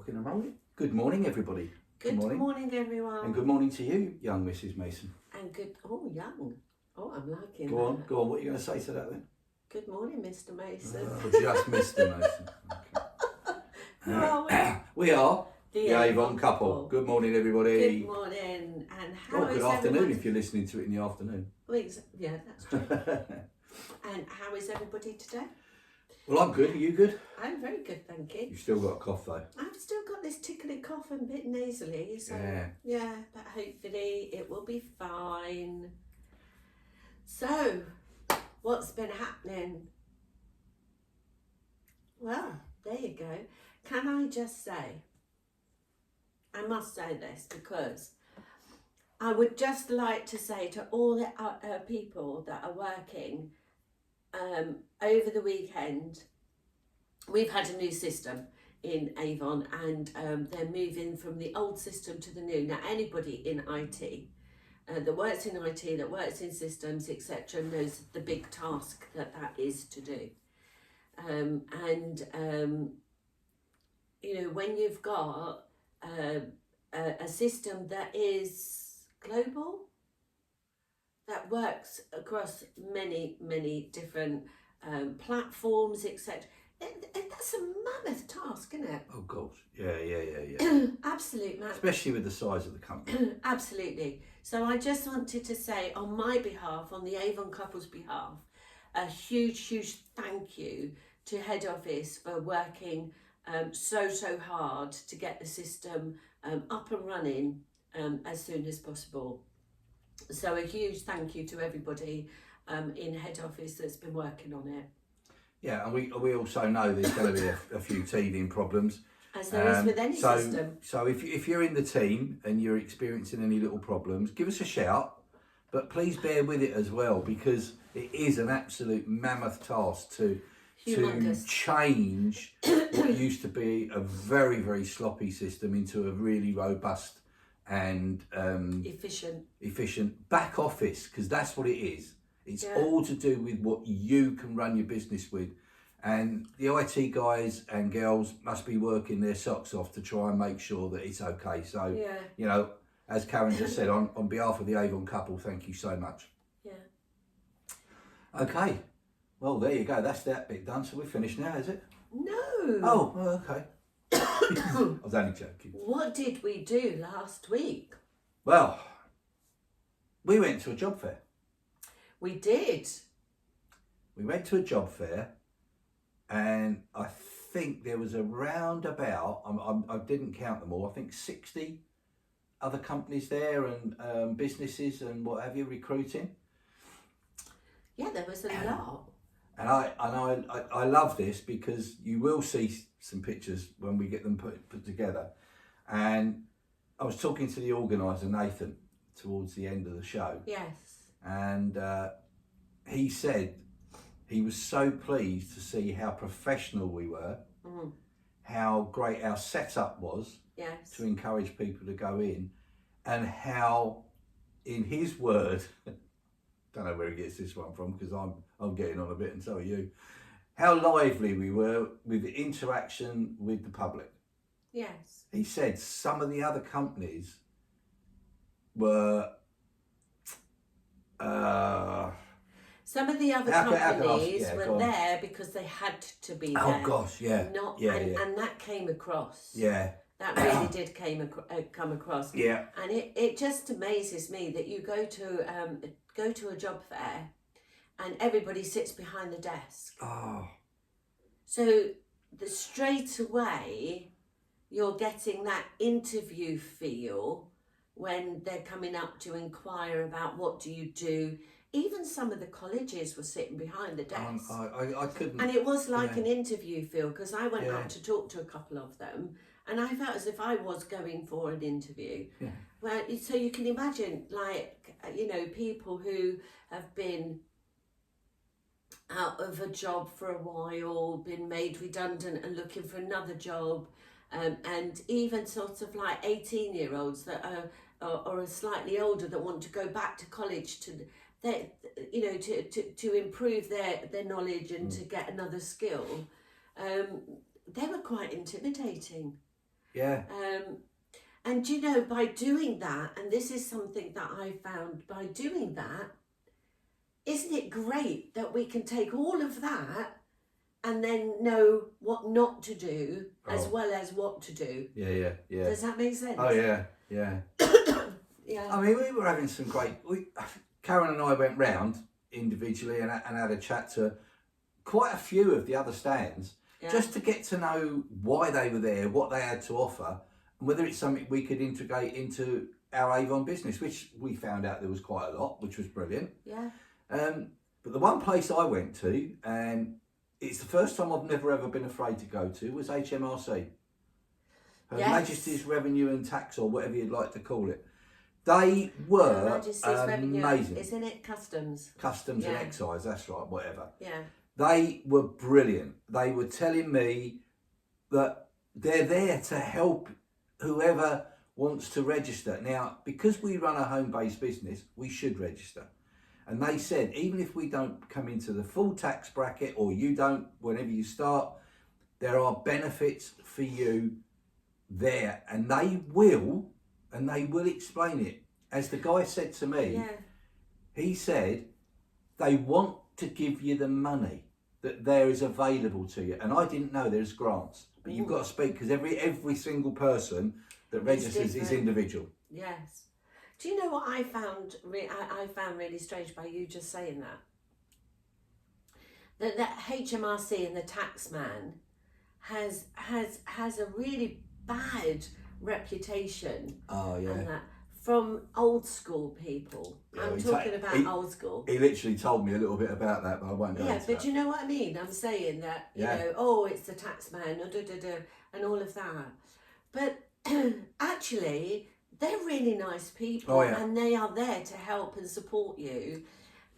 Rocking and rolling. Good morning, everybody. Good morning, everyone. And good morning to you, young Mrs. Mason. And young. Oh, I'm liking Go that. on. What are you going to say to that then? Good morning, Mr. Mason. Just Mr. Mason. Who are we? We are The Avon couple. Good morning, everybody. Good morning. And how is good afternoon everyone? if you're listening to it in the afternoon. Well, yeah, that's true. And how is everybody today? Well, I'm good. Are you good? I'm very good, thank you. You've still got a cough though. I've still got this tickly cough and a bit nasally, so Yeah. but hopefully it will be fine. So, what's been happening? Well, there you go. Can I just say, I must say this because I would just like to say to all the people that are working over the weekend, we've had a new system in Avon and they're moving from the old system to the new. Now, anybody in IT that works in IT, that works in systems, etc., knows the big task that is to do. You know, when you've got a system that is global, that works across many different platforms, etc., that's a mammoth task, isn't it? Oh, God. Yeah. Absolute mammoth. Especially with the size of the company. Absolutely. So I just wanted to say on my behalf, on the Avon couple's behalf, a huge thank you to head office for working so hard to get the system up and running as soon as possible. So a huge thank you to everybody in head office that's been working on it. Yeah, and we also know there's going to be a few teething problems. As there is with any system. So if you're in the team and you're experiencing any little problems, give us a shout. But please bear with it as well, because it is an absolute mammoth task to change what used to be a very sloppy system into a really robust and efficient back office, because that's what it is. It's all to do with what you can run your business with. And the IT guys and girls must be working their socks off to try and make sure that it's okay. So, you know, as Karen just said, on behalf of the Avon couple, thank you so much. Yeah. Okay. Well, there you go. That's that bit done. So we're finished now, is it? No. Oh, well, okay. I was only joking. What did we do last week? Well, we went to a job fair. We did. We went to a job fair, and I think there was around about, I didn't count them all, I think 60 other companies there and businesses and what have you recruiting. Yeah, there was a lot. And I love this because you will see some pictures when we get them put together. And I was talking to the organiser, Nathan, towards the end of the show. Yes. And he said he was so pleased to see how professional we were, how great our setup was to encourage people to go in, and how, in his word, don't know where he gets this one from because I'm getting on a bit and so are you, how lively we were with the interaction with the public. Yes. He said some of the other companies were some of the other companies were there because they had to be there. Oh gosh, yeah. And that came across. Yeah. That really did come across. Yeah. And it just amazes me that you go to a job fair and everybody sits behind the desk. Oh. So straight away you're getting that interview feel when they're coming up to inquire about what do you do. Even some of the colleges were sitting behind the desk. I couldn't. And it was like an interview feel, because I went up to talk to a couple of them and I felt as if I was going for an interview. Yeah. Well, so you can imagine, like, you know, people who have been out of a job for a while, been made redundant and looking for another job, and even sort of like 18-year-olds that are slightly older that want to go back to college to improve their knowledge and to get another skill. They were quite intimidating. Yeah. And you know, by doing that, and this is something that I found by doing that, isn't it great that we can take all of that and then know what not to do as well as what to do? Yeah. Does that make sense? Oh, yeah. Yeah. I mean, we were having some great... Karen and I went round individually and had a chat to quite a few of the other stands, just to get to know why they were there, what they had to offer, and whether it's something we could integrate into our Avon business, which we found out there was quite a lot, which was brilliant. Yeah. But the one place I went to, and it's the first time I've never ever been afraid to go to, was HMRC. Her Majesty's Revenue and Tax, or whatever you'd like to call it. They were amazing. Isn't it Customs? Customs and Excise, that's right, whatever. Yeah. They were brilliant. They were telling me that they're there to help whoever wants to register. Now, because we run a home-based business, we should register. And they said, even if we don't come into the full tax bracket, or you don't, whenever you start, there are benefits for you there. And they will explain it. As the guy said to me, he said, they want to give you the money that there is available to you. And I didn't know there's grants, but you've got to speak, because every single person that registers is individual. Yes. Do you know what I found? I found really strange by you just saying that. That HMRC and the taxman has a really bad reputation. Oh yeah. And that from old school people. Yeah, I'm talking about old school. He literally told me a little bit about that, but I won't go into but that. you know what I mean? I'm saying that, you know, oh, it's the taxman, and all of that. But actually, they're really nice people, and they are there to help and support you.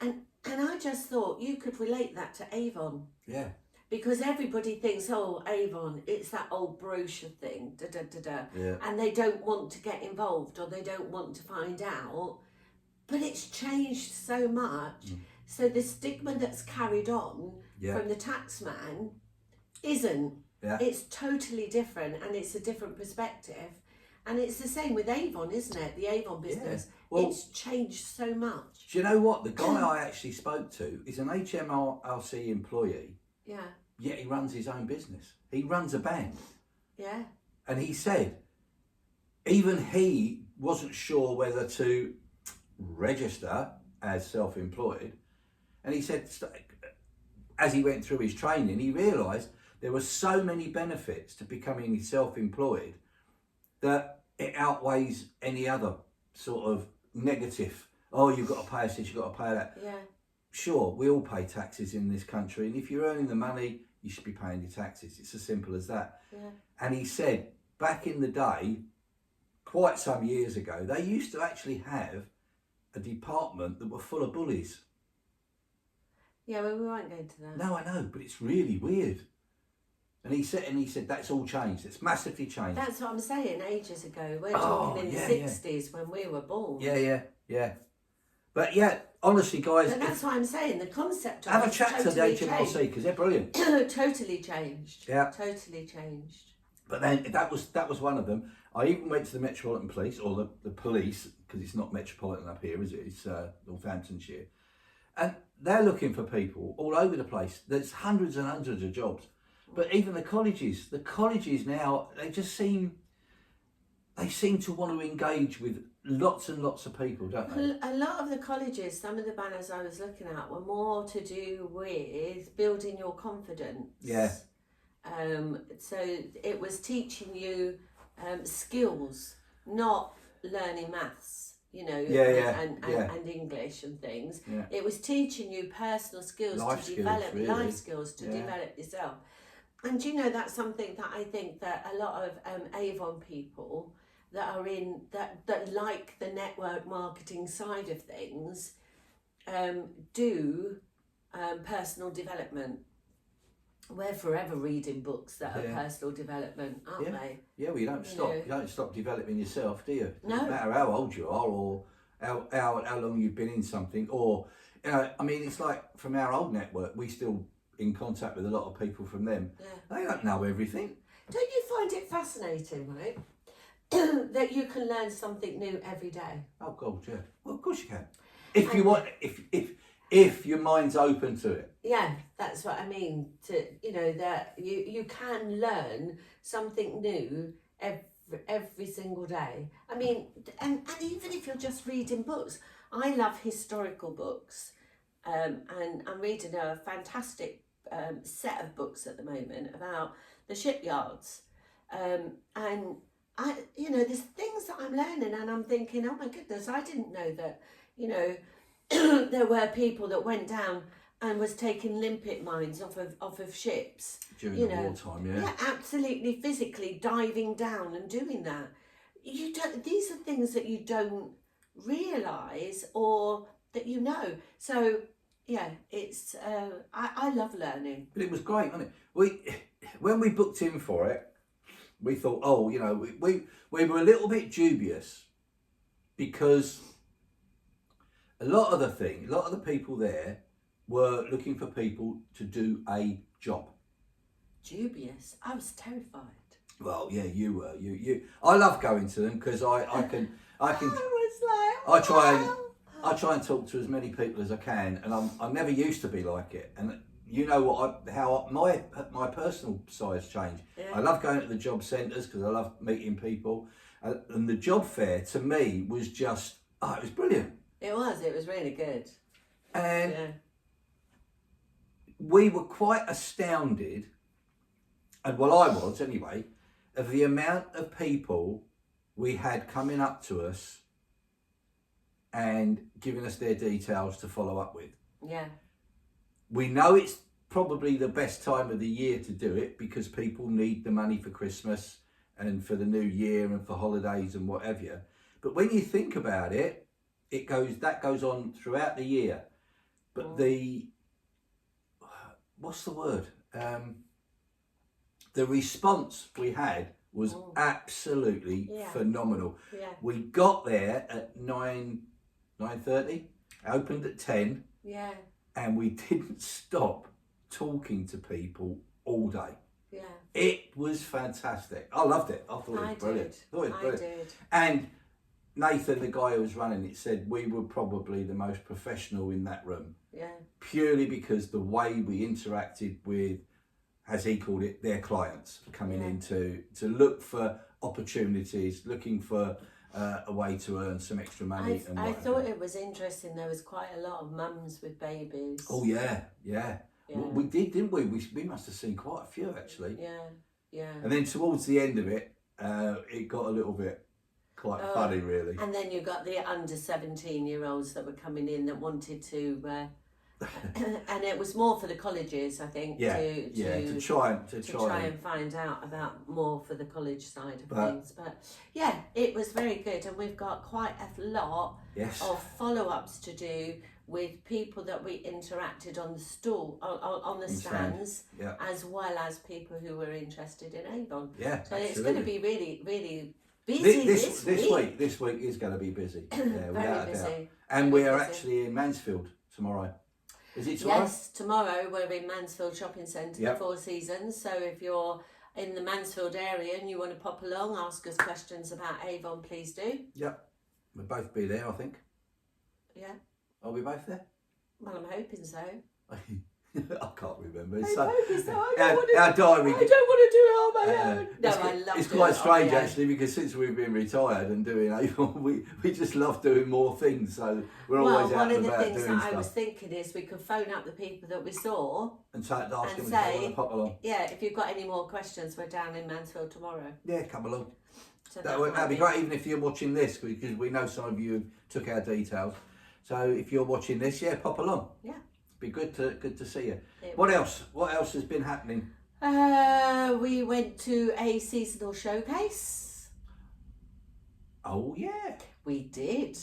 And I just thought you could relate that to Avon. Yeah. Because everybody thinks, oh, Avon, it's that old brochure thing, Yeah. and they don't want to get involved, or they don't want to find out. But it's changed so much. So the stigma that's carried on from the taxman isn't. Yeah. It's totally different, and it's a different perspective. And it's the same with Avon, isn't it? The Avon business. Yeah. Well, it's changed so much. Do you know what? The guy I actually spoke to is an HMRC employee. Yeah. Yet he runs his own business. He runs a band. Yeah. And he said, even he wasn't sure whether to register as self-employed. And he said, as he went through his training, he realised there were so many benefits to becoming self-employed that it outweighs any other sort of negative. Oh, you've got to pay us this, you've got to pay that. Yeah. Sure, we all pay taxes in this country, and if you're earning the money, you should be paying your taxes. It's as simple as that. Yeah. And he said, back in the day, quite some years ago, they used to actually have a department that were full of bullies. Yeah, well, we won't go into that. No, I know, but it's really weird. And he said that's all changed. It's massively changed. That's what I'm saying. Ages ago, we're talking in the 60s when we were born. Yeah. But yeah, honestly, guys, but that's what I'm saying. The concept of have a chat to the HMRC, because they're brilliant. Totally changed. Yeah. Totally changed. But then that was one of them. I even went to the Metropolitan Police, or the police, because it's not Metropolitan up here, is it? It's Northamptonshire. And they're looking for people all over the place. There's hundreds and hundreds of jobs. But even the colleges now, they seem to want to engage with lots and lots of people, don't they? A lot of the colleges, some of the banners I was looking at were more to do with building your confidence. Yeah. So it was teaching you skills, not learning maths, and English and things. Yeah. It was teaching you personal skills life skills to develop yourself. And that's something that I think that a lot of Avon people that are in that like the network marketing side of things do personal development. We're forever reading books that are personal development, aren't they? Yeah, well, you don't stop. You don't stop developing yourself, do you? No. Doesn't matter how old you are, or how long you've been in something, or I mean, it's like from our old network, we still in contact with a lot of people from them. Yeah. They don't know everything. Don't you find find it fascinating, right? That you can learn something new every day. Oh God, yeah. Well, of course you can. If you want, if your mind's open to it. Yeah, that's what I mean. That you can learn something new every single day. I mean, and even if you're just reading books, I love historical books, and I'm reading a fantastic set of books at the moment about the shipyards, and there's things that I'm learning, and I'm thinking, oh my goodness, I didn't know that, there were people that went down and was taking limpet mines off of ships During the wartime, yeah. Yeah, absolutely physically diving down and doing that. These are things that you don't realise or that you know. So yeah, it's I love learning. But it was great, wasn't it? When we booked in for it, we thought, we were a little bit dubious because a lot of the people there were looking for people to do a job. Dubious? I was terrified. Well, yeah, you were. You. I love going to them because I can. I was like, I try and talk to as many people as I can, and I never used to be like it. And you know how my personal side's changed. Yeah. I love going to the job centres because I love meeting people, and the job fair to me was just it was brilliant. It was really good. And we were quite astounded, and well, I was anyway, of the amount of people we had coming up to us and giving us their details to follow up with. Yeah. We know it's probably the best time of the year to do it because people need the money for Christmas and for the new year and for holidays and whatever. But when you think about it, that goes on throughout the year. But what's the word? The response we had was absolutely phenomenal. Yeah. We got there at 9:30, opened at 10. Yeah. And we didn't stop talking to people all day. Yeah. It was fantastic. I loved it. I thought it was brilliant. I did. And Nathan, the guy who was running it, said we were probably the most professional in that room. Yeah. Purely because the way we interacted with, as he called it, their clients coming in to look for opportunities, looking for a way to earn some extra money. I thought it was interesting. There was quite a lot of mums with babies. Oh yeah. We did, didn't we? We must have seen quite a few actually. Yeah. And then towards the end of it, it got a little bit quite funny, really. And then you got the under 17-year-olds that were coming in that wanted to, and it was more for the colleges, I think. To try and find out about more for the college side of things. But yeah, it was very good, and we've got quite a lot of follow-ups to do with people that we interacted on the stall, on the stands, as well as people who were interested in Avon. Yeah, so absolutely. It's going to be really, really busy this week. This week is going to be busy. Yeah, very busy. And we are actually in Mansfield tomorrow. Is it tomorrow? Yes, tomorrow we're in Mansfield Shopping Centre, the Four Seasons. So if you're in the Mansfield area and you want to pop along, ask us questions about Avon, please do. Yep. We'll both be there, I think. Yeah. Are we both there? Well, I'm hoping so. I can't remember. I'm hoping so. I don't diary. I don't want to do it on my own. No, I love it's quite strange actually because since we've been retired and doing Avon, we just love doing more things. So we're always out and about doing stuff. One of the things that I was thinking is we could phone up the people that we saw and ask them if they want to pop along. Yeah, if you've got any more questions, we're down in Mansfield tomorrow. Yeah, come along. So that'd be great, even if you're watching this, because we know some of you took our details. So if you're watching this, pop along. Yeah. Be good to see you. What else? What else has been happening? We went to a seasonal showcase. Oh yeah. We did.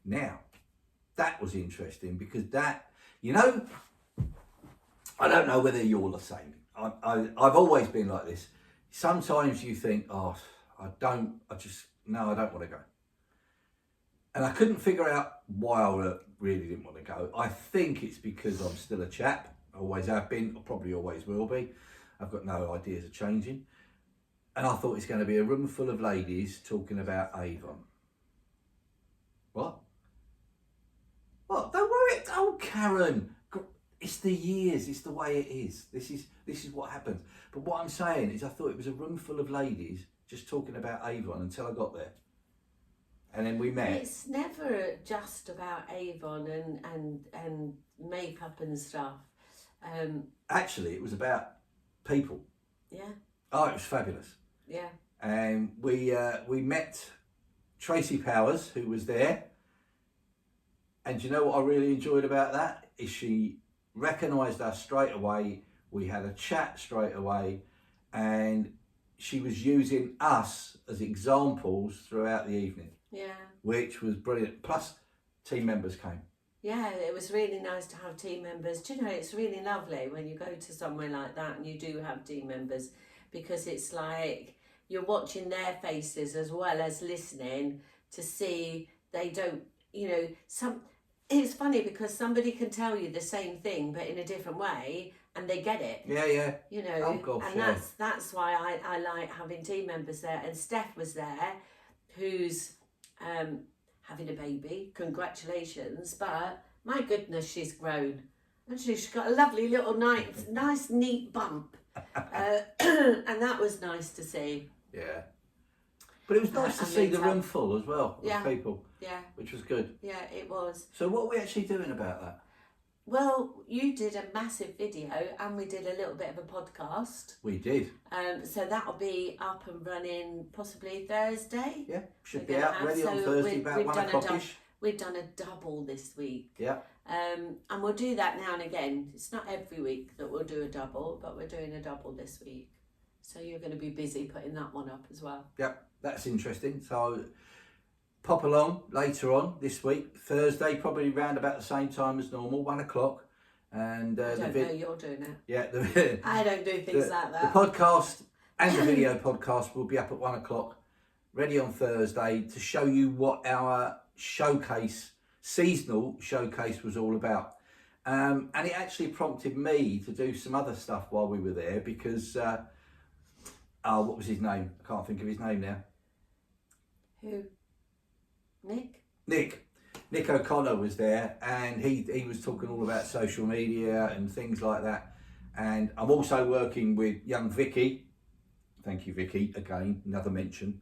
Now, that was interesting because I don't know whether you're the same. I've always been like this. Sometimes you think, I don't want to go. And I couldn't figure out why I really didn't want to go. I think it's because I'm still a chap. I always have been, I probably always will be. I've got no ideas of changing. And I thought it's going to be a room full of ladies talking about Avon. What? What? Don't worry. Oh, Karen. It's the years. It's the way it is. This is what happens. But what I'm saying is I thought it was a room full of ladies just talking about Avon until I got there. And then we met. It's never just about Avon and makeup and stuff. Actually, it was about people. Yeah. Oh, it was fabulous. Yeah. And we met Tracy Powers, who was there. And do you know what I really enjoyed about that? Is she recognised us straight away. We had a chat straight away. And she was using us as examples throughout the evening. Yeah. Which was brilliant. Plus, team members came. Yeah, it was really nice to have team members. Do you know, it's really lovely when you go to somewhere like that and you do have team members, because it's like you're watching their faces as well as listening to see they don't, you know, it's funny because somebody can tell you the same thing but in a different way and they get it. Yeah. You know, oh, gosh, and that's why I like having team members there. And Steph was there, who's having a baby. Congratulations. But my goodness, she's grown. And she's got a lovely little nice neat bump. And that was nice to see. Yeah. But it was nice to see the room full as well of people. Yeah. Which was good. Yeah, it was. So what are we actually doing about that? Well, you did a massive video and we did a little bit of a podcast. We did. So that'll be up and running possibly Thursday. Yeah, should be out ready on Thursday about 1 o'clock-ish. We've done a double this week. Yeah. And we'll do that now and again. It's not every week that we'll do a double, but we're doing a double this week. So you're going to be busy putting that one up as well. Yep, that's interesting. So pop along later on this week, Thursday, probably round about the same time as normal, 1 o'clock. And I don't know you're doing it. Yeah, I don't do things like that. The podcast and the video podcast will be up at 1 o'clock, ready on Thursday to show you what our seasonal showcase was all about. And it actually prompted me to do some other stuff while we were there because, what was his name? I can't think of his name now. Who? Nick O'Connor was there, and he was talking all about social media and things like that. And I'm also working with young Vicky. Thank you, Vicky, again, another mention.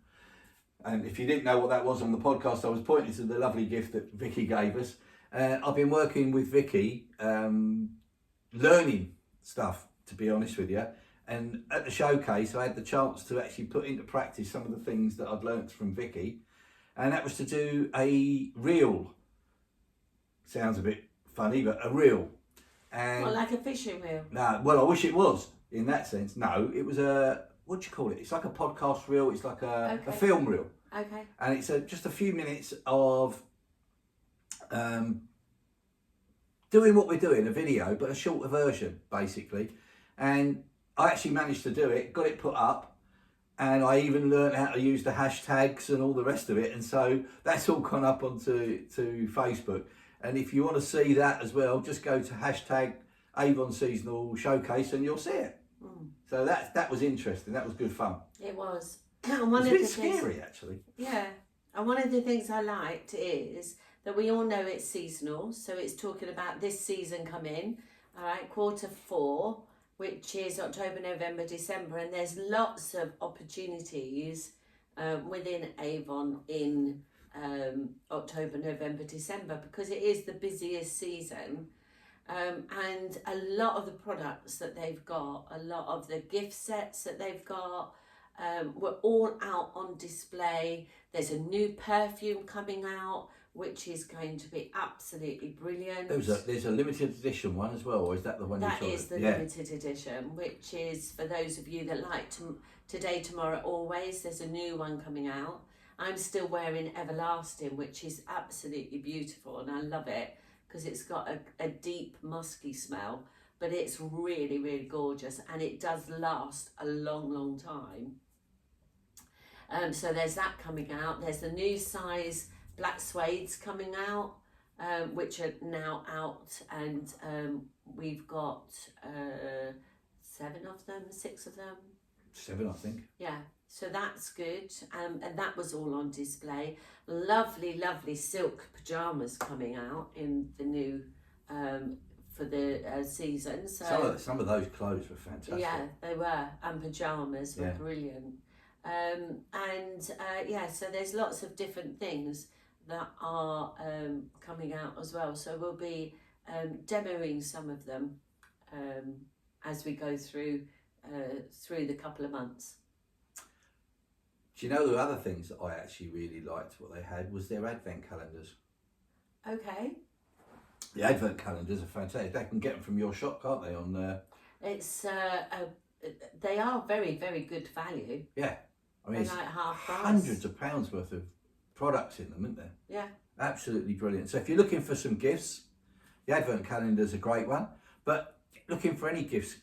And if you didn't know what that was on the podcast, I was pointing to the lovely gift that Vicky gave us. I've been working with Vicky, learning stuff, to be honest with you. And at the showcase, I had the chance to actually put into practice some of the things that I'd learnt from Vicky. And that was to do a reel. Sounds a bit funny, but a reel. And well, like a fishing reel? No, well, I wish it was in that sense. No, it was what do you call it? It's like a podcast reel. It's like a film reel. Okay. And it's just a few minutes of doing what we're doing, a video, but a shorter version, basically. And I actually managed to do it, got it put up. And I even learned how to use the hashtags and all the rest of it. And so that's all gone up onto Facebook. And if you want to see that as well, just go to hashtag Avon Seasonal Showcase and you'll see it. Mm. So that was interesting. That was good fun. It was. It's a bit scary, actually. Yeah. And one of the things I liked is that we all know it's seasonal. So it's talking about this season coming. All right, Q4. Which is October, November, December, and there's lots of opportunities within Avon in October, November, December, because it is the busiest season. And a lot of the products that they've got, a lot of the gift sets that they've got, were all out on display. There's a new perfume coming out, which is going to be absolutely brilliant. There's a limited edition one as well, or is that the one you're talking about? That is the limited edition, which is for those of you that like Today, Tomorrow, Always. There's a new one coming out. I'm still wearing Everlasting, which is absolutely beautiful, and I love it because it's got a deep musky smell, but it's really, really gorgeous, and it does last a long, long time. So there's that coming out. There's the new size black suedes coming out, which are now out, and we've got 7 of them, 6 of them. 7, I think. Yeah, So that's good. And that was all on display. Lovely, lovely silk pyjamas coming out in the new for the season. So some of those clothes were fantastic. Yeah, they were, and pyjamas were brilliant. So there's lots of different things that are coming out as well. So we'll be demoing some of them as we go through the couple of months. Do you know the other things that I actually really liked what they had was their advent calendars. Okay. The advent calendars are fantastic. They can get them from your shop, can't they? On It's they are very, very good value. Yeah, I mean, they're like half price. Hundreds of pounds worth of products in them, isn't there? Yeah. Absolutely brilliant. So if you're looking for some gifts, the advent calendar is a great one. But looking for any gifts,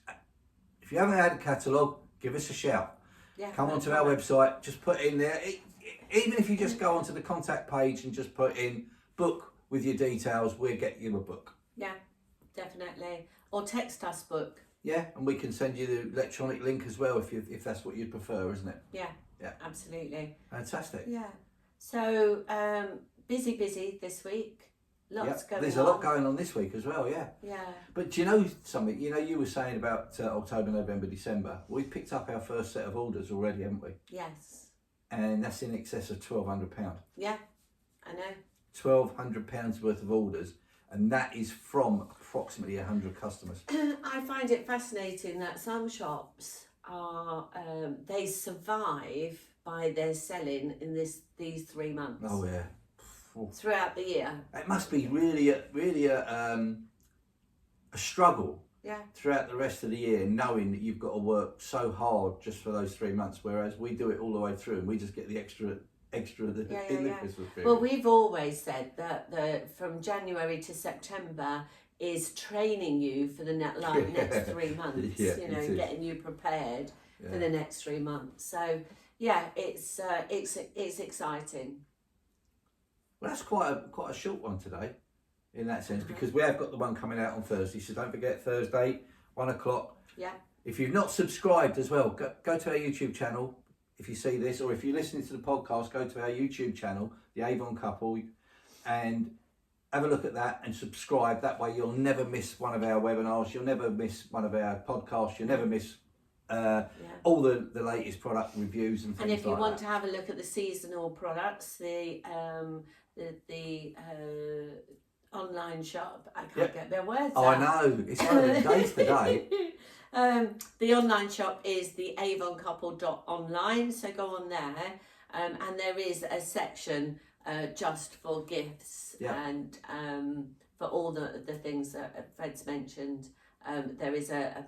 if you haven't had a catalogue, give us a shout. Yeah, come onto our website, just put in there, even if you just go onto the contact page and just put in book with your details, we'll get you a book. Yeah, definitely. Or text us book. Yeah, and we can send you the electronic link as well if that's what you'd prefer, isn't it? Yeah, yeah, absolutely. Fantastic. Yeah. So busy this week. Lots going on. There's a lot going on this week as well, yeah. Yeah. But do you know something? You know, you were saying about October, November, December. We've picked up our first set of orders already, haven't we? Yes. And that's in excess of £1,200. Yeah, I know. £1,200 worth of orders, and that is from approximately 100 customers. I find it fascinating that some shops are they survive by their selling in these 3 months. Oh yeah. Throughout the year. It must be really a struggle. Yeah. Throughout the rest of the year, knowing that you've got to work so hard just for those 3 months, whereas we do it all the way through and we just get the extra in the Christmas period. Well, we've always said that from January to September is training you for the next 3 months. Yeah, getting you prepared for the next 3 months. So yeah, it's exciting. Well, that's quite a short one today, in that sense, because we have got the one coming out on Thursday. So don't forget Thursday, 1 o'clock. Yeah. If you've not subscribed as well, go to our YouTube channel. If you see this, or if you're listening to the podcast, go to our YouTube channel, The Avon Couple, and have a look at that and subscribe. That way you'll never miss one of our webinars, you'll never miss one of our podcasts, you'll never miss all the latest product reviews and things like that. And if you want to have a look at the seasonal products, the online shop, I can't get their words out. I know, it's one of the days today. The online shop is the avoncouple.online, so go on there, and there is a section just for gifts and for all the things that Fred's mentioned. There is a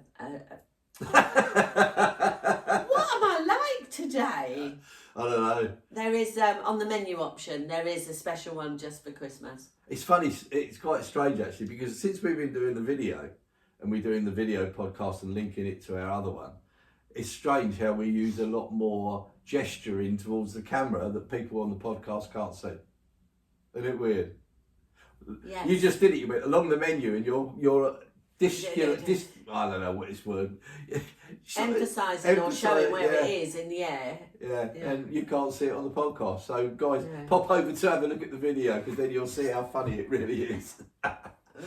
what am I like today? I don't know. There is on the menu option, there is a special one just for Christmas. It's funny, it's quite strange actually, because since we've been doing the video and we're doing the video podcast and linking it to our other one, it's strange how we use a lot more gesturing towards the camera that people on the podcast can't see. Isn't it weird? Yes. You just did it, you went along the menu and you're I don't know what this word. Emphasising or showing where it is in the air. Yeah, and you can't see it on the podcast. So guys, pop over to have a look at the video, because then you'll see how funny it really is.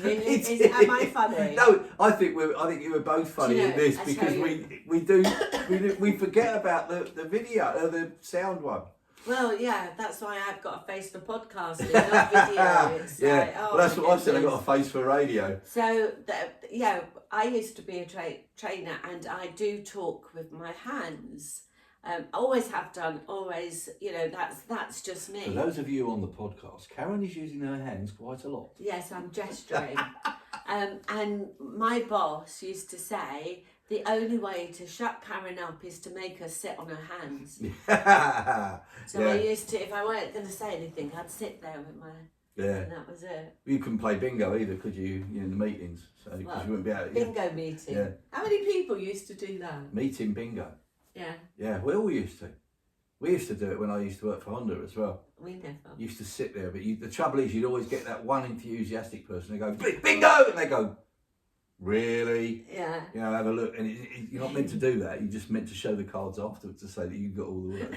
Really? Am I funny? No, I think you were both funny in this, because we forget about the video, the sound one. Well, yeah, that's why I've got a face for podcasting, not video. It's well, that's what I said. I got a face for radio. So, I used to be a trainer, and I do talk with my hands. Always have done. Always, that's just me. For those of you on the podcast, Karen is using her hands quite a lot. Yes, I'm gesturing. And my boss used to say, the only way to shut Karen up is to make her sit on her hands. So I used to, if I weren't going to say anything, I'd sit there with my... And that was it. You couldn't play bingo either, could you, in the meetings? So, because you wouldn't be able to... Bingo meeting. Yeah. How many people used to do that? Meeting bingo. Yeah. Yeah, we all used to. We used to do it when I used to work for Honda as well. We never. Used to sit there, but the trouble is you'd always get that one enthusiastic person who go, bingo! And they go, really? Yeah. You know, have a look. And you're not meant to do that. You're just meant to show the cards afterwards to say that you've got all the words.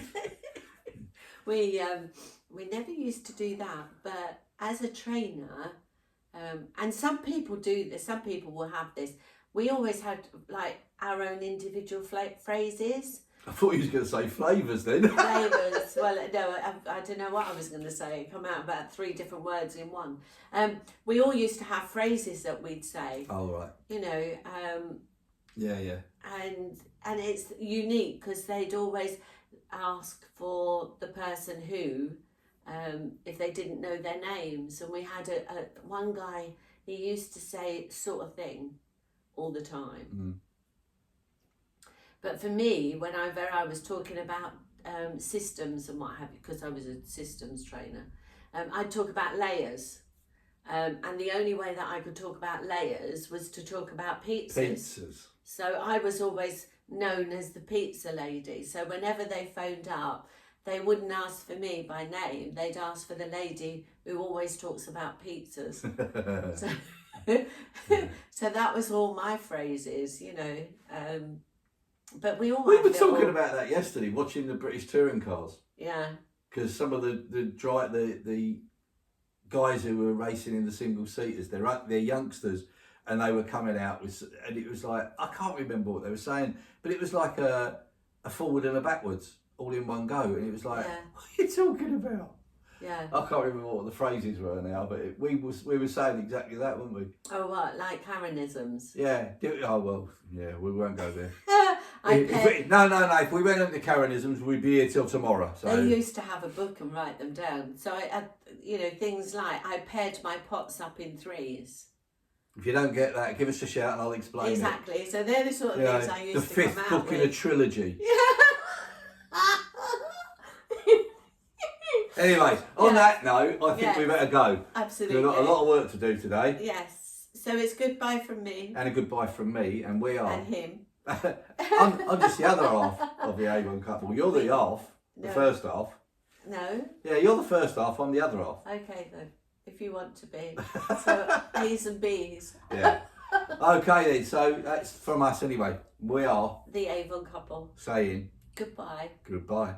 We never used to do that, but as a trainer, and some people do this, some people will have this, we always had like our own individual phrases. I thought you was going to say flavours then. Flavours. Well, no, I don't know what I was going to say. It come out about 3 different words in one. We all used to have phrases that we'd say. Oh, right. You know. Yeah. And it's unique because they'd always ask for the person who, if they didn't know their names. And we had one guy, he used to say sort of thing all the time. Mm. But for me, when I was talking about systems and what have you, because I was a systems trainer, I'd talk about layers. And the only way that I could talk about layers was to talk about pizzas. So I was always known as the pizza lady. So whenever they phoned up, they wouldn't ask for me by name. They'd ask for the lady who always talks about pizzas. So that was all my phrases, you know. But we were talking about that yesterday, watching the British touring cars. Yeah. Because some of the guys who were racing in the single seaters, they're youngsters, and they were coming out with, and it was like, I can't remember what they were saying, but it was like a forward and a backwards all in one go, and it was like, what are you talking about? Yeah. I can't remember what the phrases were now, but we were saying exactly that, weren't we? Oh, what, like Karenisms? Yeah. Oh well, yeah. We won't go there. No. If we went into Karenisms, we'd be here till tomorrow. So they used to have a book and write them down. So I things like I paired my pots up in 3s. If you don't get that, give us a shout and I'll explain. Exactly. So they're the sort of things I used to come out with. The 5th book in a trilogy. Anyway, on that note, I think we better go. Absolutely. We've got a lot of work to do today. Yes. So it's goodbye from me. And a goodbye from me, and we are. And him. I'm just the other half of the A1 couple. You're the half, the first half. No. Yeah, you're the first half, I'm the other half. Okay then, if you want to be. So A's and B's. Yeah. Okay then, so that's from us anyway. We are the Avon couple. saying Goodbye. Goodbye.